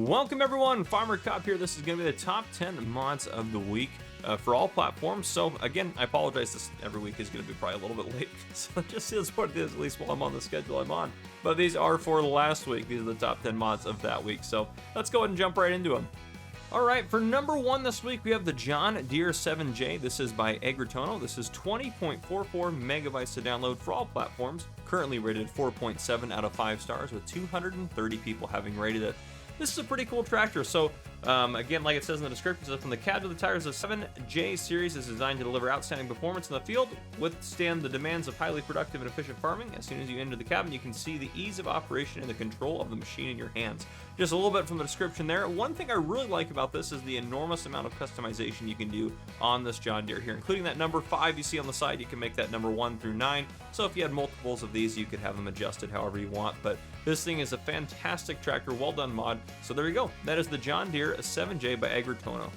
Welcome everyone, Farmer Cop here. This is going to be the top 10 mods of the week for all platforms. So again, I apologize, this every week is going to be probably a little bit late. So just see what it is, at least while I'm on the schedule I'm on. But these are for last week. These are the top 10 mods of that week. So let's go ahead and jump right into them. Alright, for number 1 this week, we have the John Deere 7J. This is by Agritono. This is 20.44 megabytes to download for all platforms. Currently rated 4.7 out of 5 stars with 230 people having rated it. This is a pretty cool tractor. So again, like it says in the description, so from the cab to the tires, the 7J series is designed to deliver outstanding performance in the field, withstand the demands of highly productive and efficient farming. As soon as you enter the cabin, you can see the ease of operation and the control of the machine in your hands. Just a little bit from the description there. One thing I really like about this is the enormous amount of customization you can do on this John Deere here, including that number 5 you see on the side. You can make that number 1 through 9. So if you had multiples of these, you could have them adjusted however you want. But this thing is a fantastic tractor, well done mod. So there you go. That is the John Deere 7J by Agritono.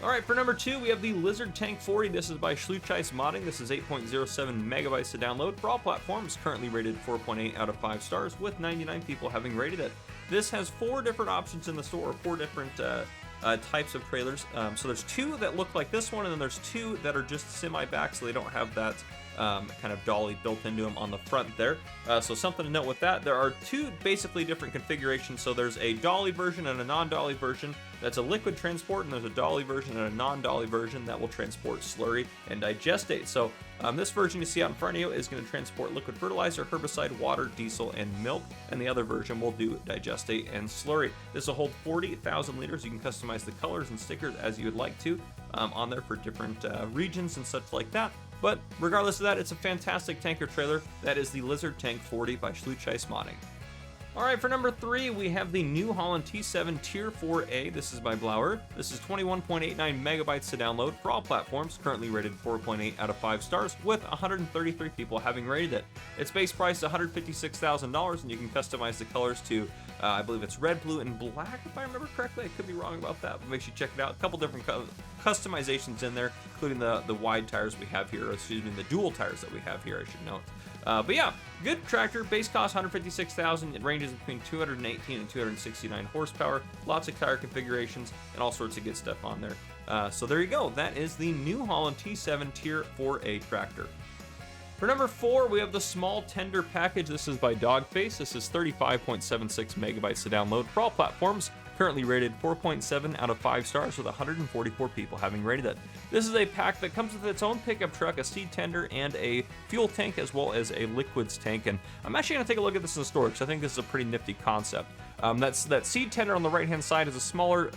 Alright, for number 2, we have the Lizard Tank 40. This is by Silage modding. This is 8.07 megabytes to download for all platforms, currently rated 4.8 out of 5 stars, with 99 people having rated it. This has 4 different options in the store, 4 different types of trailers. So there's 2 that look like this one, and then there's 2 that are just semi-back, so they don't have that kind of dolly built into them on the front there. So something to note with that, there are 2 basically different configurations. So there's a dolly version and a non-dolly version that's a liquid transport, and there's a dolly version and a non-dolly version that will transport slurry and digestate. So this version you see out in front of you is going to transport liquid fertilizer, herbicide, water, diesel, and milk, and the other version will do digestate and slurry. This will hold 40,000 liters. You can customize the colors and stickers as you would like to on there for different regions and such like that. But regardless of that, it's a fantastic tanker trailer. That is the Lizard Tank 40 by Silage modding. Alright, for number 3, we have the New Holland T7 Tier 4A. This is by Blower. This is 21.89 megabytes to download for all platforms, currently rated 4.8 out of 5 stars, with 133 people having rated it. Its base price is $156,000, and you can customize the colors to, I believe it's red, blue, and black, if I remember correctly. I could be wrong about that, but make sure you check it out. A couple different customizations in there, including the wide tires we have here, excuse me, the dual tires that we have here, I should note. But yeah, good tractor. Base cost $156,000. It ranges between 218 and 269 horsepower. Lots of tire configurations and all sorts of good stuff on there. So there you go. That is the New Holland T7 Tier 4A tractor. For number 4, we have the Small Tender Package. This is by Dogface. This is 35.76 megabytes to download for all platforms. Currently rated 4.7 out of 5 stars with 144 people having rated it. This is a pack that comes with its own pickup truck, a seed tender, and a fuel tank, as well as a liquids tank. And I'm actually going to take a look at this in the store because I think this is a pretty nifty concept. That seed tender on the right-hand side is a smaller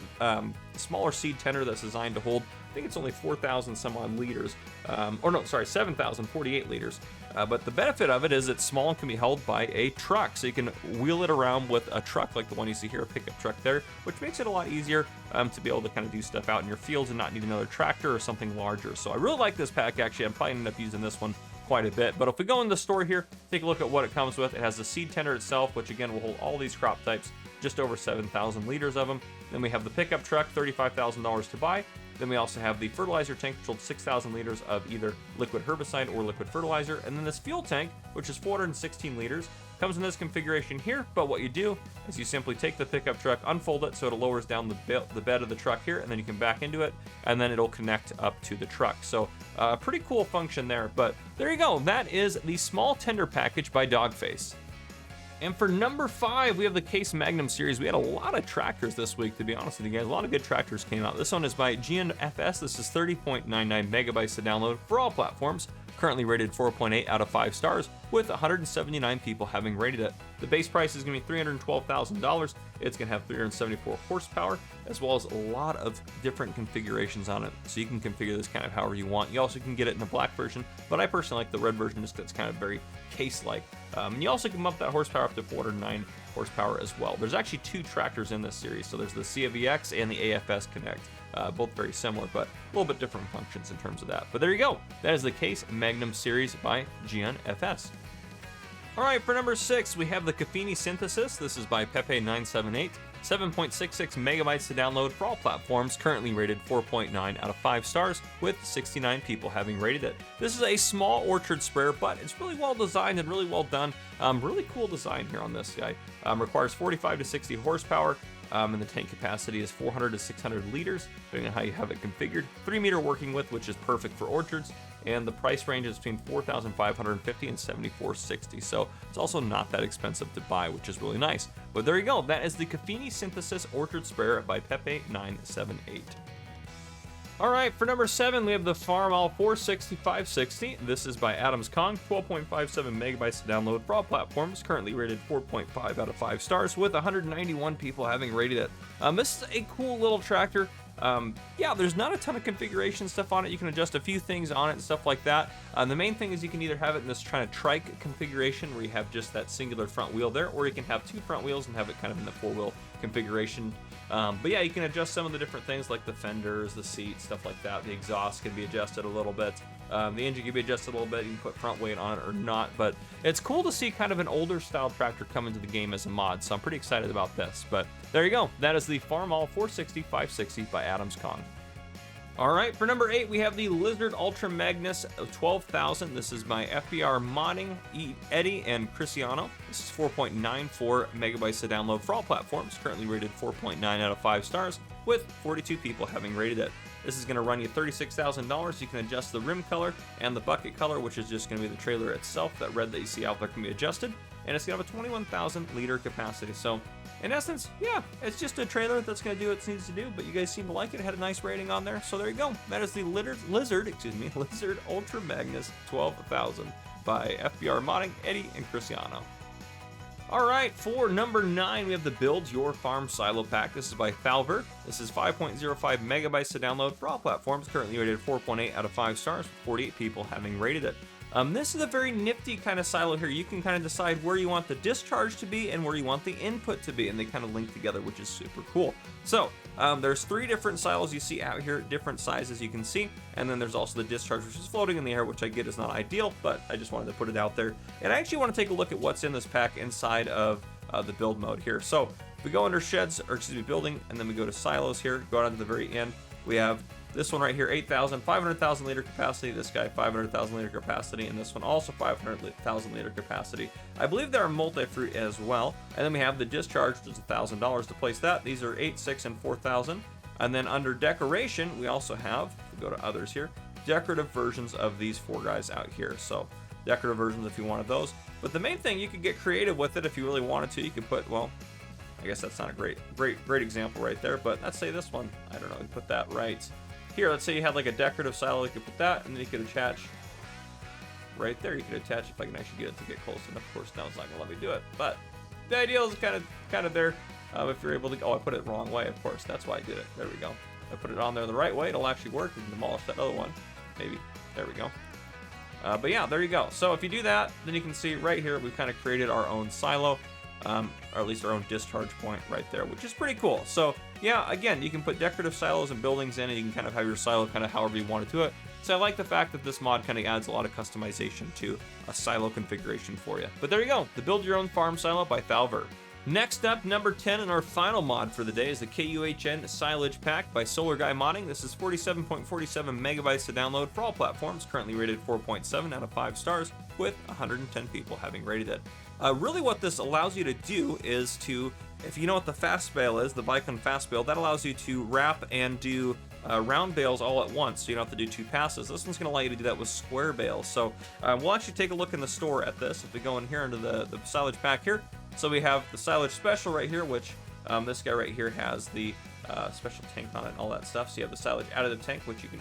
seed tender that's designed to hold, I think it's only 4,000 some odd liters, 7,048 liters. But the benefit of it is it's small and can be held by a truck, so you can wheel it around with a truck like the one you see here, a pickup truck there, which makes it a lot easier to be able to kind of do stuff out in your fields and not need another tractor or something larger. So I really like this pack. Actually, I'm probably end up using this one quite a bit. But if we go in the store here, take a look at what it comes with. It has the seed tender itself, which again will hold all these crop types, just over 7,000 liters of them. Then we have the pickup truck, $35,000 to buy. Then we also have the fertilizer tank, which holds 6,000 liters of either liquid herbicide or liquid fertilizer. And then this fuel tank, which is 416 liters, comes in this configuration here. But what you do is you simply take the pickup truck, unfold it so it lowers down the bed of the truck here, and then you can back into it, and then it'll connect up to the truck. So pretty cool function there. But there you go. That is the Small Tender Package by Dogface. And for number 5, we have the Case Magnum series. We had a lot of tractors this week, to be honest with you guys. A lot of good tractors came out. This one is by GNFS. This is 30.99 megabytes to download for all platforms. Currently rated 4.8 out of 5 stars, with 179 people having rated it. The base price is going to be $312,000. It's going to have 374 horsepower, as well as a lot of different configurations on it. So you can configure this kind of however you want. You also can get it in the black version, but I personally like the red version just because it's kind of very case-like. And you also can bump that horsepower up to 409 horsepower as well. There's actually 2 tractors in this series. So there's the CVX and the AFS Connect. Both very similar, but a little bit different functions in terms of that. But there you go. That is the Case Magnum series by GNFS. All right, for number 6, we have the Caffini Synthesis. This is by Pepe978. 7.66 megabytes to download for all platforms, currently rated 4.9 out of 5 stars, with 69 people having rated it. This is a small orchard sprayer, but it's really well designed and really well done. Really cool design here on this guy. Requires 45 to 60 horsepower, And the tank capacity is 400 to 600 liters, depending on how you have it configured. 3-meter working width, which is perfect for orchards. And the price range is between $4,550 and $7,460. So it's also not that expensive to buy, which is really nice. But there you go. That is the Caffini Synthesis Orchard Sprayer by Pepe 978. All right, for number 7, we have the Farmall 460/560. This is by Adams Kong, 12.57 megabytes to download for all platforms, currently rated 4.5 out of 5 stars, with 191 people having rated it. This is a cool little tractor. Yeah, there's not a ton of configuration stuff on it. You can adjust a few things on it and stuff like that. The main thing is you can either have it in this kind of trike configuration where you have just that singular front wheel there, or you can have 2 front wheels and have it kind of in the 4-wheel configuration. But yeah, you can adjust some of the different things like the fenders, the seats, stuff like that. The exhaust can be adjusted a little bit. The engine can be adjusted a little bit. You can put front weight on it or not. But it's cool to see kind of an older style tractor come into the game as a mod. So I'm pretty excited about this. But there you go. That is the Farmall 460/560 by Adams Kong. All right, for number 8, we have the Lizard Ultra Magnus 12,000. This is by FBR Modding, Eddie, and Cristiano. This is 4.94 megabytes to download for all platforms, currently rated 4.9 out of 5 stars, with 42 people having rated it. This is going to run you $36,000. You can adjust the rim color and the bucket color, which is just going to be the trailer itself. That red that you see out there can be adjusted, and it's going to have a 21,000 liter capacity. So in essence, yeah, it's just a trailer that's going to do what it needs to do, but you guys seem to like it. It had a nice rating on there, so there you go. That is the Lizard Ultra Magnus 12,000 by FBR Modding, Eddie, and Cristiano. All right, for number 9, we have the Build Your Farm Silo Pack. This is by Falver. This is 5.05 megabytes to download for all platforms, currently rated 4.8 out of 5 stars, with 48 people having rated it. This is a very nifty kind of silo here. You can kind of decide where you want the discharge to be and where you want the input to be, and they kind of link together, which is super cool. So there's 3 different silos you see out here, different sizes you can see, and then there's also the discharge, which is floating in the air, which I get is not ideal, but I just wanted to put it out there. And I actually want to take a look at what's in this pack inside of the build mode here. So if we go under sheds, or excuse me, building, and then we go to silos here, go down to the very end, we have this one right here, 500,000 liter capacity. This guy, 500,000 liter capacity. And this one also 500,000 liter capacity. I believe there are multi-fruit as well. And then we have the discharge, which is $1,000 to place that. These are 8, 6, and 4,000. And then under decoration, we also have, if we go to others here, decorative versions of these 4 guys out here. So decorative versions if you wanted those. But the main thing, you could get creative with it if you really wanted to. You could put, well, I guess that's not a great example right there. But let's say this one, I don't know, you put that right here. Let's say you had like a decorative silo, you could put that, and then you could attach right there. You could attach, if I can actually get it to get close enough. Of course, now it's not gonna let me do it, but the idea is kind of there. If you're able to, oh, I put it the wrong way, of course, that's why I did it. There we go. I put it on there the right way, it'll actually work and demolish that other one. Maybe. There we go. But yeah, there you go. So if you do that, then you can see right here, we've kind of created our own silo, or at least our own discharge point right there, which is pretty cool. So yeah, again, you can put decorative silos and buildings in, and you can kind of have your silo kind of however you want to do it. So I like the fact that this mod kind of adds a lot of customization to a silo configuration for you. But there you go, the Build Your Own Farm Silo by Falver. Next up, number 10 and our final mod for the day is the KUHN Silage Pack by Solar Guy Modding. This is 47.47 megabytes to download for all platforms, currently rated 4.7 out of 5 stars, with 110 people having rated it. Really what this allows you to do is to, if you know what the fast bale is, the Bicon fast bale, that allows you to wrap and do round bales all at once, so you don't have to do 2 passes. This one's going to allow you to do that with square bales. So we'll actually take a look in the store at this. If we go in here into the silage pack here, so we have the silage special right here, which this guy right here has the special tank on it and all that stuff. So you have the silage additive tank, which you can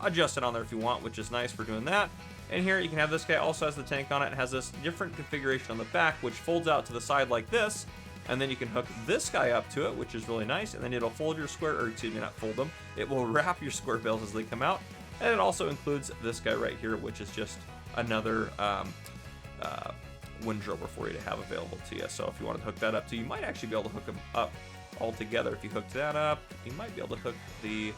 adjust it on there if you want, which is nice for doing that. And here you can have this guy also has the tank on it. It has this different configuration on the back, which folds out to the side like this. And then you can hook this guy up to it, which is really nice. And then it'll fold your square, or excuse me, not fold them. It will wrap your square bales as they come out. And it also includes this guy right here, which is just another windrower for you to have available to you. So if you wanted to hook that up too, you might actually be able to hook them up all together. If you hooked that up, you might be able to hook the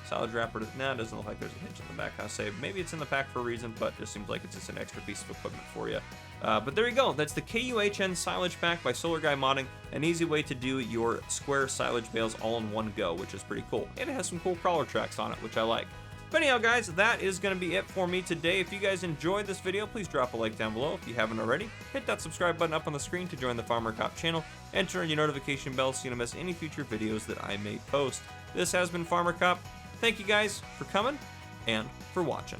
silage wrapper to, nah, it doesn't look like there's a hinge in the back. I say maybe it's in the pack for a reason, but it just seems like it's just an extra piece of equipment for you. But there you go. That's the KUHN Silage Pack by Solar Guy Modding. An easy way to do your square silage bales all in one go, which is pretty cool. And it has some cool crawler tracks on it, which I like. But anyhow, guys, that is going to be it for me today. If you guys enjoyed this video, please drop a like down below. If you haven't already, hit that subscribe button up on the screen to join the Farmer Cop channel, and turn on your notification bell so you don't miss any future videos that I may post. This has been Farmer Cop. Thank you guys for coming and for watching.